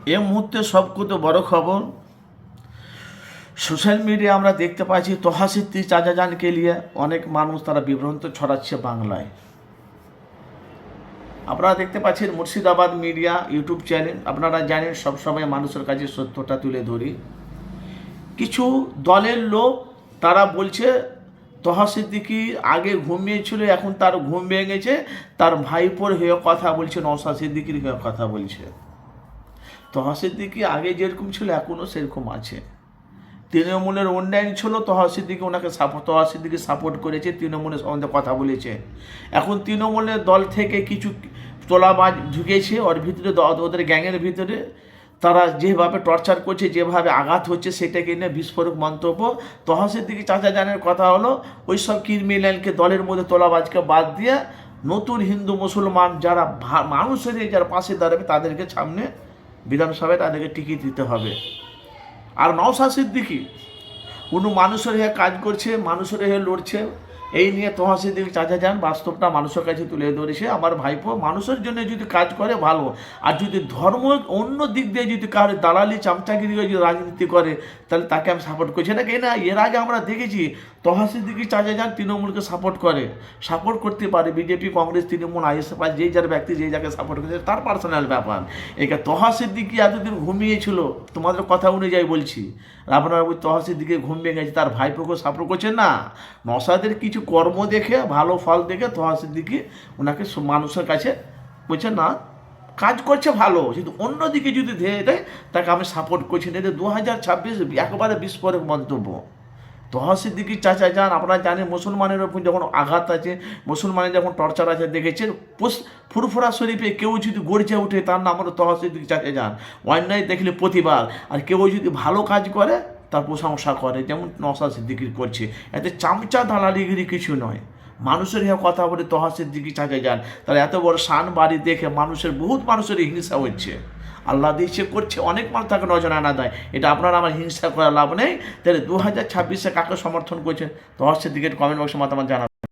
এ মুহূর্তে সবকত বড় খবর সোশ্যাল মিডিয়া আমরা দেখতে পাচ্ছি তোহা সিদ্দিক চাচা জানকে নিয়ে অনেক মানুষ তারা বিভ্রান্ত ছড়াচ্ছে বাংলায়। আপনারা দেখতে পাচ্ছেন মুর্শিদাবাদ মিডিয়া ইউটিউব চ্যানেল, আপনারা জানেন সবসময় মানুষের কাছে সত্যটা তুলে ধরি। কিছু দলের লোক তারা বলছে তোহা সিদ্দিকি আগে ঘুমিয়েছিল, এখন তার ঘুম ভেঙেছে, তার ভাইপোর হয়ে কথা বলছে, নওশাদ সিদ্দিকির হয়ে কথা বলছে। তোহা সিদ্দিকি আগে যেরকম ছিল এখনও সেরকম আছে। তৃণমূলের অন্যায় ছিল, তোহা সিদ্দিকি ওনাকে তোহা সিদ্দিকি সাপোর্ট করেছে, তৃণমূলের সম্বন্ধে কথা বলেছে। এখন তৃণমূলের দল থেকে কিছু তোলাবাজ ঢুকেছে ওর ভিতরে, ওদের গ্যাংয়ের ভিতরে। তারা যেভাবে টর্চার করছে, যেভাবে আঘাত হচ্ছে, সেটাকে নিয়ে বিস্ফোরক মন্তব্য। তোহা সিদ্দিকি চাচা জানের কথা হলো ওই সব ক্রিমিনালকে দলের মধ্যে তোলাবাজকে বাদ দিয়ে নতুন হিন্দু মুসলমান যারা মানুষের যারা পাশে দাঁড়াবে তাদেরকে সামনে বিধানসভায় তাদেরকে টিকিট দিতে হবে। আর নওশাদ সিদ্দিকি কোনো মানুষের হয়ে কাজ করছে, মানুষের হয়ে লড়ছে, এই নিয়ে তোহা সিদ্দিকি চাচা যান বাস্তবটা মানুষের কাছে তুলে ধরেছে। আমার ভাইপো মানুষের জন্য যদি কাজ করে ভালো, আর যদি ধর্ম অন্য দিক দিয়ে যদি কারো দালালি চামচাগিরি যদি রাজনীতি করে তাহলে তাকে আমি সাপোর্ট করছি না। কেন না, এর আগে আমরা দেখেছি তোহা সিদ্দিকি চাচা যান তৃণমূলকে সাপোর্ট করে, সাপোর্ট করতে পারে বিজেপি, কংগ্রেস, তৃণমূল, আইএসএফ, যেই যার ব্যক্তি যেই যাকে সাপোর্ট করেছে তার পার্সোনাল ব্যাপার। এটা তোহা সিদ্দিকি এতদিন ঘুমিয়েছিল, তোমাদের কথা অনুযায়ী বলছি। আপনারা ওই তোহা সিদ্দিকি ঘুম ভেঙে গেছে, তার ভাইপোকে সাপোর্ট করছে না। নওশাদের কিছু কর্ম দেখে, ভালো ফল দেখে তোহা সিদ্দিকি ওনাকে মানুষের কাছে বলছে না, কাজ করছে ভালো, কিন্তু অন্যদিকে যদি ধেয়ে দেয় তাকে আমি সাপোর্ট করছি না। এটা 2026 একেবারে বিস্ফোরক মন্তব্য। তোহা সিদ্দিকি চাচা যান, আপনারা জানেন মুসলমানের ওপর যখন আঘাত আছে, মুসলমানের যখন টর্চার আছে, দেখেছেন ফুরফুরা শরীফে কেউ যদি গর্জে ওঠে তার নাম হলো তোহা সিদ্দিকি চাচা যান। অন্যায় দেখলে প্রতিবাদ, আর কেউ যদি ভালো কাজ করে তার প্রশংসা করে, যেমন নওশাদ সিদ্দিকি করছে। এতে চামচা দালালিগিরি কিছু নয়, মানুষের হয়ে কথা বলে তোহা সিদ্দিকি চাচা যান। তাহলে এত বড় শান বাড়ি দেখে মানুষের, বহুত মানুষের হিংসা হচ্ছে। আল্লাহ দিচ্ছে করছে, অনেক মানুষ তাকে নজরানা দেয়। এটা আপনার আমার হিংসা করার লাভ নেই। তাহলে 2026-এ কাকে সমর্থন করছেন তোহা সিদ্দিকির কমেন্ট বক্সে মতামত জানাবেন।